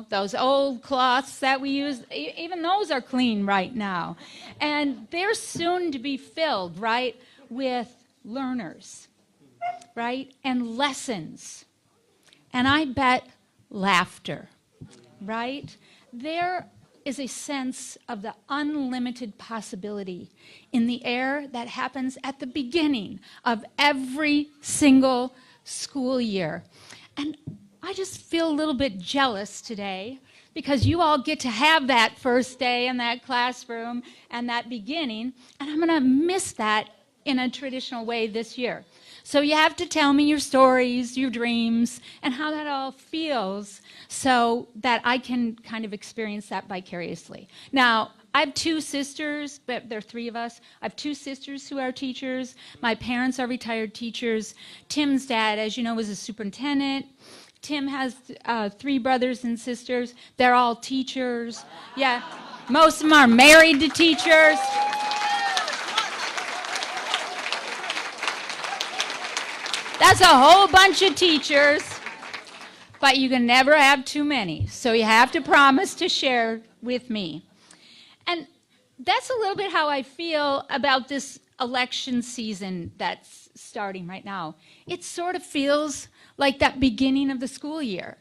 those old cloths that we use, even those are clean right now. And they're soon to be filled, right, with learners, right, and lessons. And I bet laughter, right? There
is a sense of the unlimited possibility in the air that happens at the beginning of every single school year. And I just feel a little bit jealous today because you all get to have that first day in that classroom and that beginning, and I'm going to miss that in a traditional way this year. So you have to tell me your stories, your dreams, and how that all feels so that I can kind of experience that vicariously. Now, I have two sisters, but there are three of us. I have two sisters who are teachers. My parents are retired teachers. Tim's dad, as you know, was a superintendent. Tim has 3 brothers and sisters. They're all teachers. Yeah, most of them are married to teachers. That's a whole bunch of teachers, but you can never have too many. So you have to promise to share with me. And that's a little bit how I feel about this election season that's starting right now. It sort of feels like that beginning of the school year,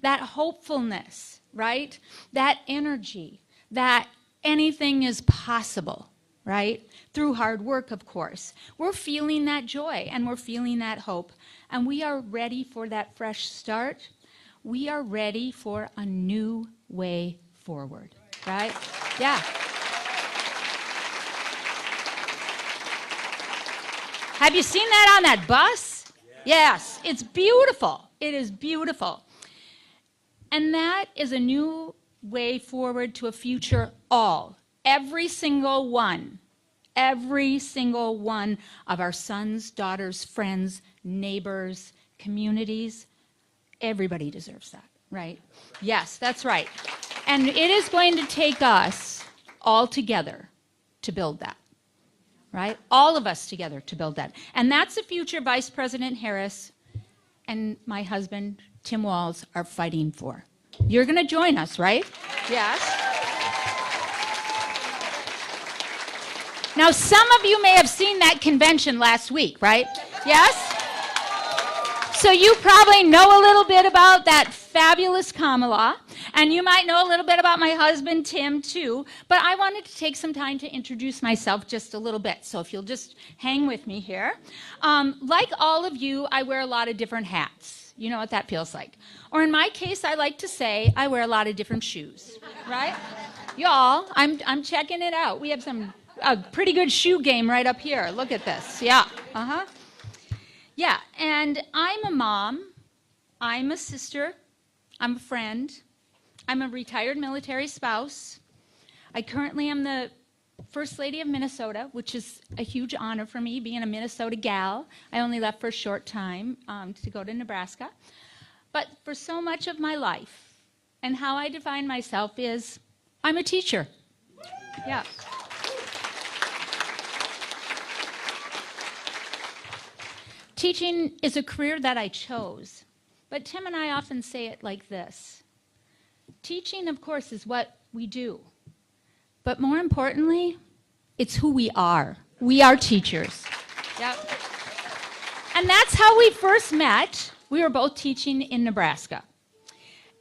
that hopefulness, right? That energy, that anything is possible, right? Through hard work, of course. We're feeling that joy and we're feeling that hope. And we are ready for that fresh start. We are ready for a new way forward, right? Yeah. Have you seen that on that bus? Yes, it's beautiful. It is beautiful. And that is a new way forward to a future every single one of our sons, daughters, friends, neighbors, communities, everybody deserves that, right? Yes, that's right. And it is going to take us all together to build that, right? All of us together to build that. And that's the future Vice President Harris and my husband, Tim Walz, are fighting for. You're going to join us, right? Yes. Now, some of you may have seen that convention last week, right? Yes? So you probably know a little bit about that fabulous Kamala, and you might know a little bit about my husband, Tim, too. But I wanted to take some time to introduce myself just a little bit. So if you'll just hang with me here. Like all of you, I wear a lot of different hats. You know what that feels like. Or in my case, I like to say I wear a lot of different shoes, right? Y'all, I'm checking it out. We have a pretty good shoe game right up here. Look at this. Yeah. Yeah, and I'm a mom. I'm a sister. I'm a friend. I'm a retired military spouse. I currently am the First Lady of Minnesota, which is a huge honor for me, being a Minnesota gal. I only left for a short time to go to Nebraska. But for so much of my life, and how I define myself is, I'm a teacher. Yeah. Teaching is a career that I chose, but Tim and I often say it like this. Teaching, of course, is what we do, but more importantly, it's who we are. We are teachers. Yep. And that's how we first met. We were both teaching in Nebraska,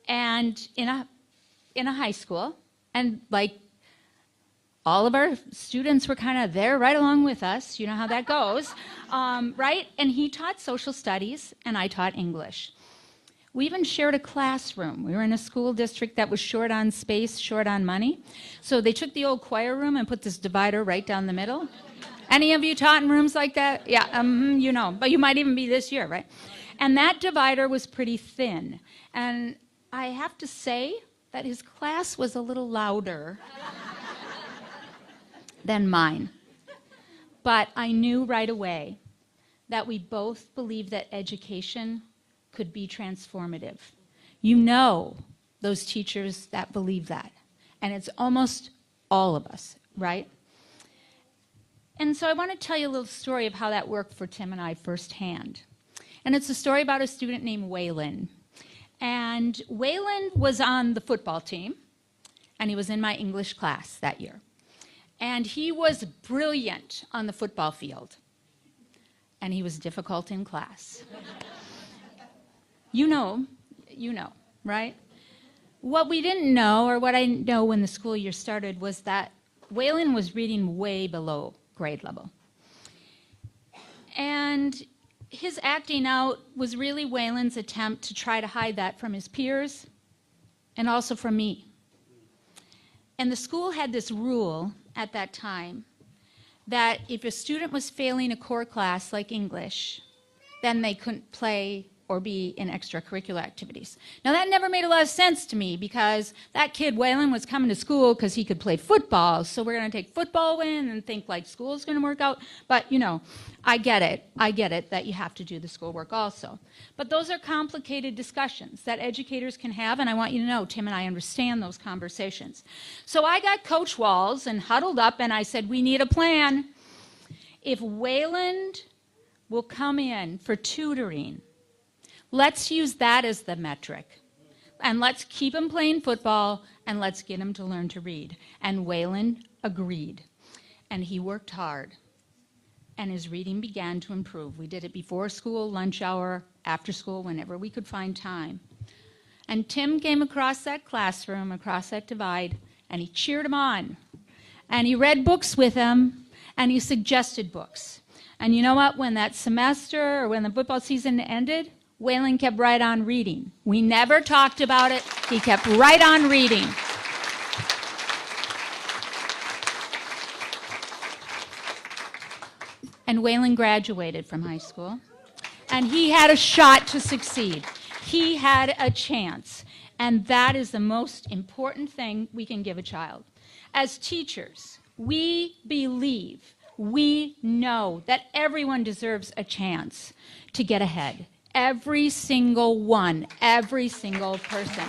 and in a high school, and like all of our students were kind of there right along with us. You know how that goes, right? And he taught social studies, and I taught English. We even shared a classroom. We were in a school district that was short on space, short on money. So they took the old choir room and put this divider right down the middle. Any of you taught in rooms like that? Yeah, you know, but you might even be this year, right? And that divider was pretty thin. And I have to say that his class was a little louder than mine. But I knew right away that we both believed that education could be transformative. You know those teachers that believe that. And it's almost all of us, right? And so I want to tell you a little story of how that worked for Tim and I firsthand. And it's a story about a student named Waylon. And Waylon was on the football team, and he was in my English class that year. And he was brilliant on the football field. And he was difficult in class. You know, right? What we didn't know, or what I didn't know when the school year started, was that Waylon was reading way below grade level. And his acting out was really Waylon's attempt to try to hide that from his peers and also from me. And the school had this rule at that time that if a student was failing a core class like English, then they couldn't play or be in extracurricular activities. Now that never made a lot of sense to me because that kid, Waylon, was coming to school because he could play football, so we're gonna take football away and think like school's gonna work out. But you know, I get it that you have to do the schoolwork also. But those are complicated discussions that educators can have, and I want you to know, Tim and I understand those conversations. So I got Coach Walz and huddled up and I said, we need a plan. If Waylon will come in for tutoring, let's use that as the metric. And let's keep him playing football and let's get him to learn to read. And Waylon agreed. And he worked hard. And his reading began to improve. We did it before school, lunch hour, after school, whenever we could find time. And Tim came across that classroom, across that divide, and he cheered him on. And he read books with him, and he suggested books. And you know what? When that semester or when the football season ended, Waylon kept right on reading. We never talked about it. He kept right on reading. And Waylon graduated from high school. And he had a shot to succeed. He had a chance. And that is the most important thing we can give a child. As teachers, we believe, we know that everyone deserves a chance to get ahead. Every single one, every single person.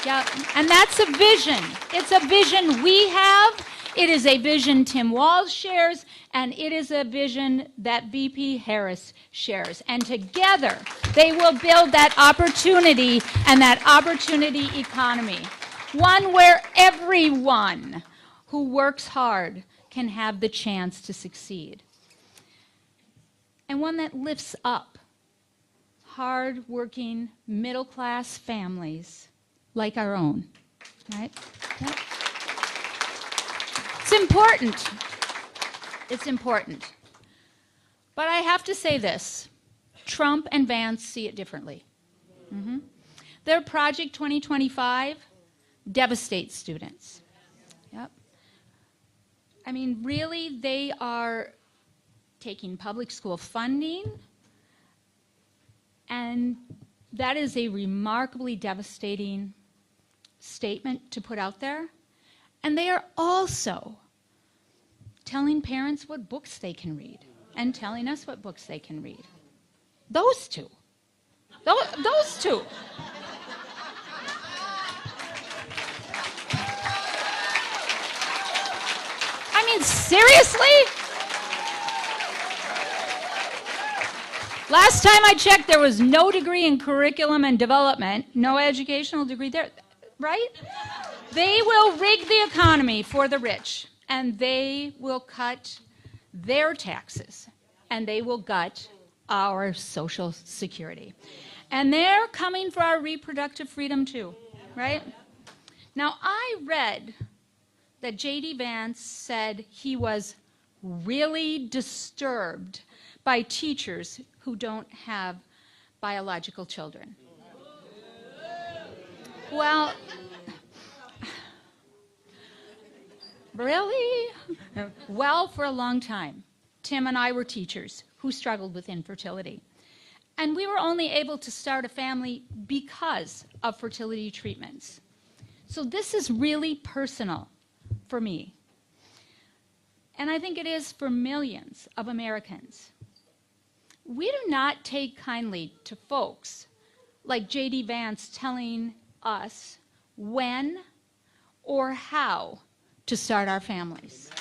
Yeah, and that's a vision. It's a vision we have. It is a vision Tim Walz shares, and it is a vision that VP Harris shares. And together, they will build that opportunity and that opportunity economy. One where everyone who works hard can have the chance to succeed. And one that lifts up hard-working, middle-class families like our own, right? Yeah. It's important. It's important. But I have to say this. Trump and Vance see it differently. Their Project 2025 devastates students. Yep. I mean, really, they are taking public school funding, and that is a remarkably devastating statement to put out there. And they are also telling parents what books they can read and telling us what books they can read. Those two. Those two. I mean, seriously? Last time I checked, there was no degree in curriculum and development, no educational degree there, right? They will rig the economy for the rich, and they will cut their taxes, and they will gut our Social Security. And they're coming for our reproductive freedom too, right? Now, I read that J.D. Vance said he was really disturbed by teachers who don't have biological children. Well, really? Well, for a long time, Tim and I were teachers who struggled with infertility. And we were only able to start a family because of fertility treatments. So this is really personal for me. And I think it is for millions of Americans. We do not take kindly to folks like J.D. Vance telling us when or how to start our families.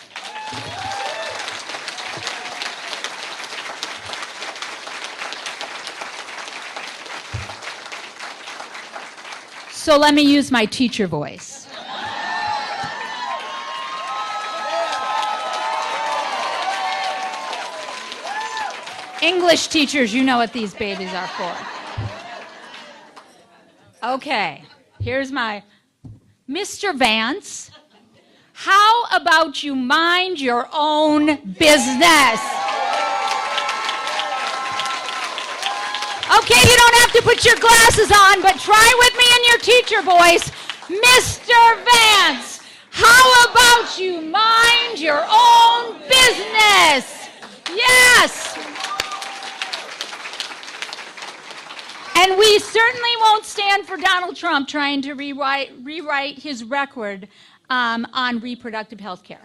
So let me use my teacher voice. English teachers, you know what these babies are for. Okay, Here's my, Mr. Vance, how about you mind your own business? Okay, you don't have to put your glasses on, but try with me in your teacher voice. Mr. Vance, how about you mind your own business? Yes. And we certainly won't stand for Donald Trump trying to rewrite his record on reproductive health care.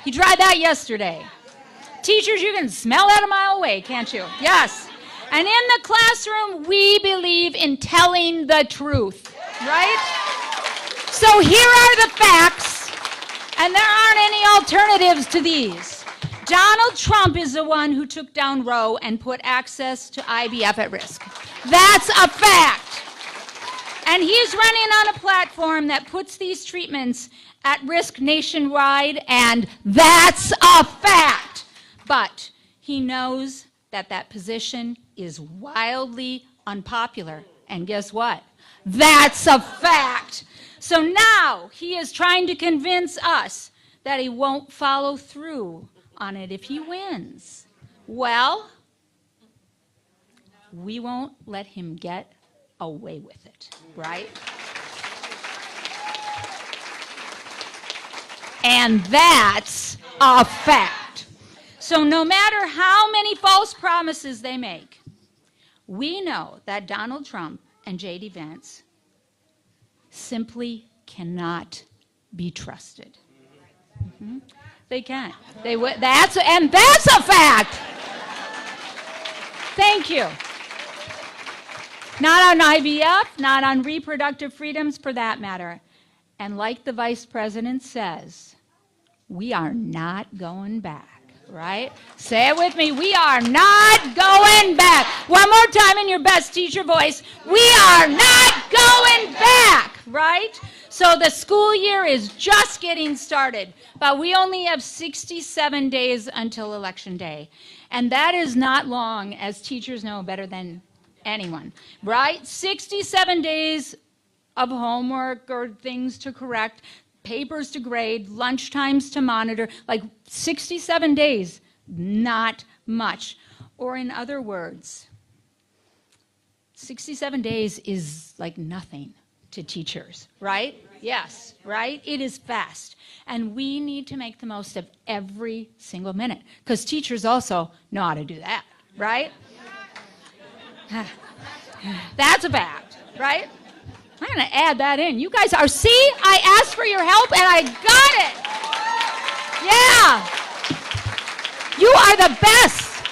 He tried that yesterday. Teachers, you can smell that a mile away, can't you? Yes. And in the classroom, we believe in telling the truth, right? So here are the facts, and there aren't any alternatives to these. Donald Trump is the one who took down Roe and put access to IVF at risk. That's a fact. And he's running on a platform that puts these treatments at risk nationwide, and that's a fact. But he knows that that position is wildly unpopular. And guess what? That's a fact. So now he is trying to convince us that he won't follow through on it if he wins. Well, we won't let him get away with it, right? And that's a fact. So no matter how many false promises they make, we know that Donald Trump and J.D. Vance simply cannot be trusted. Mm-hmm. They can't. That's a fact. Thank you. Not on IVF, not on reproductive freedoms for that matter. And like the Vice President says, we are not going back. Right? Say it with me. We are not going back. One more time in your best teacher voice. We are not going back. Right? So the school year is just getting started, but we only have 67 days until Election Day. And that is not long, as teachers know better than anyone. Right? 67 days of homework or things to correct, papers to grade, lunch times to monitor, like 67 days, not much. Or in other words, 67 days is like nothing to teachers, right? Yes, right? It is fast. And we need to make the most of every single minute, because teachers also know how to do that, right? That's a fact, right? I'm going to add that in. You guys are, see, I asked for your help and I got it. Yeah. You are the best.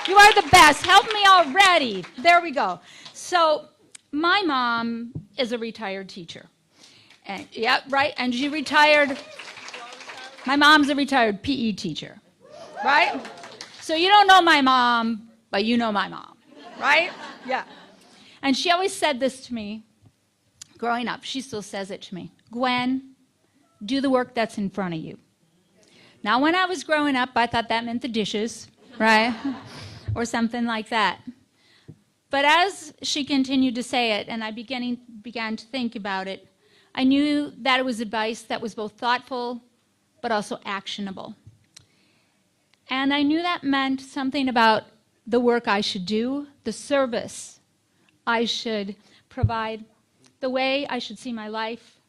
You are the best. Help me already. There we go. So my mom is a retired teacher. And, yeah, right. And she retired. My mom's a retired PE teacher, right? So you don't know my mom, but you know my mom, right? Yeah. And she always said this to me. Growing up, she still says it to me. Gwen, do the work that's in front of you. Now, when I was growing up, I thought that meant the dishes, right? Or something like that. But as she continued to say it, and I began to think about it, I knew that it was advice that was both thoughtful, but also actionable. And I knew that meant something about the work I should do, the service I should provide, the way I should see my life,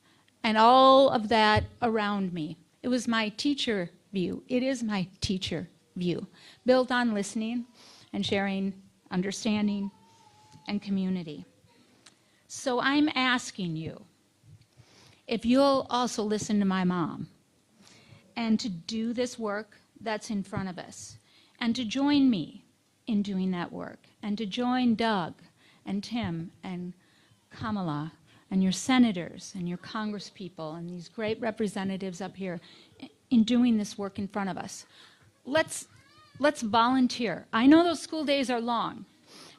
and all of that around me. It was my teacher view. It is my teacher view, built on listening and sharing, understanding, and community. So I'm asking you if you'll also listen to my mom and to do this work that's in front of us, and to join me in doing that work, and to join Doug and Tim and Kamala and your senators and your congresspeople and these great representatives up here in doing this work in front of us. Let's volunteer. I know those school days are long,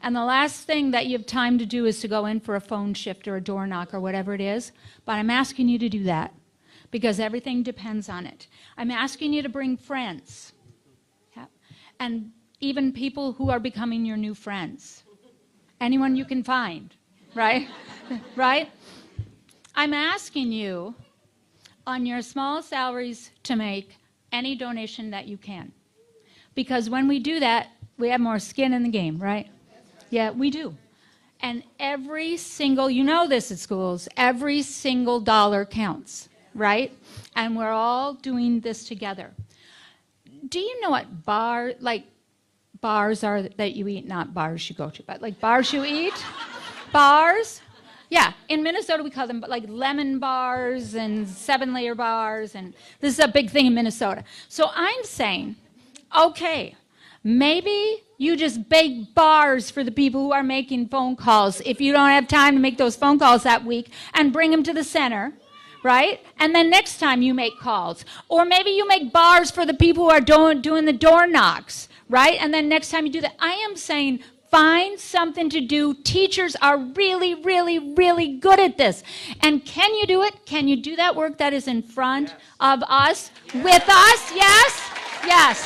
and the last thing that you have time to do is to go in for a phone shift or a door knock or whatever it is, but I'm asking you to do that because everything depends on it. I'm asking you to bring friends, yeah, and even people who are becoming your new friends. Anyone you can find, right? right? I'm asking you on your small salaries to make any donation that you can. Because when we do that, we have more skin in the game, right? Yeah, we do. And every single, you know this at schools, every single dollar counts, right? And we're all doing this together. Do you know what bars are that you eat? Not bars you go to, but like bars you eat? Bars? Yeah, in Minnesota we call them like lemon bars and 7-layer bars, and this is a big thing in Minnesota. So I'm saying, okay, maybe you just bake bars for the people who are making phone calls if you don't have time to make those phone calls that week, and bring them to the center, right? And then next time you make calls. Or maybe you make bars for the people who are doing the door knocks, right? And then next time you do that. I am saying find something to do. Teachers are really, really, really good at this. And can you do it? Can you do that work that is in front of us? With us? Yes? Yes.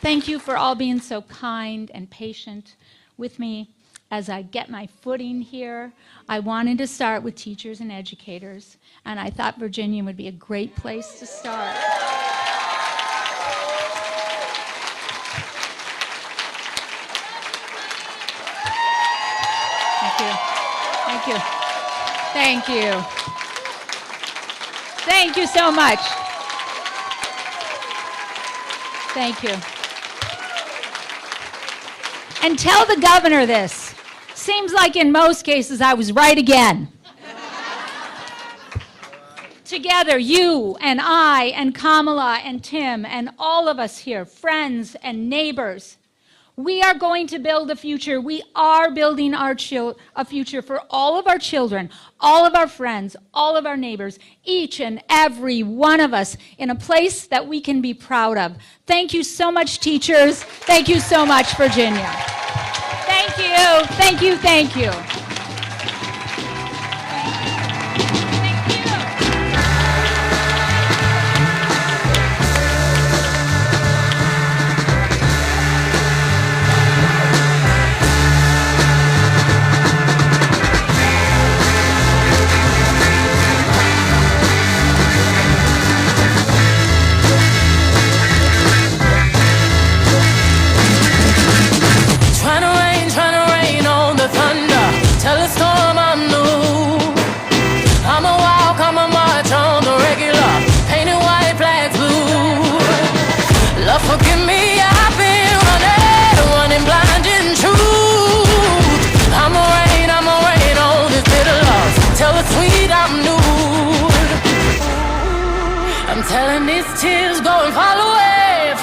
Thank you for all being so kind and patient with me as I get my footing here. I wanted to start with teachers and educators, and I thought Virginia would be a great place to start. Thank you. Thank you. Thank you. Thank you so much. Thank you. And tell the governor this. Seems like in most cases I was right again. Together, you and I and Kamala and Tim and all of us here, friends and neighbors, we are going to build a future. We are building a future for all of our children, all of our friends, all of our neighbors, each and every one of us in a place that we can be proud of. Thank you so much, teachers. Thank you so much, Virginia. Thank you. Thank you. Thank you.
Forgive me, I've been running blind in truth. I'ma rain on this bitter loss. Tell the sweet I'm nude. I'm telling these tears go and fall away,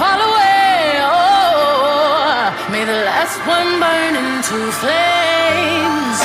oh. May the last one burn into flames.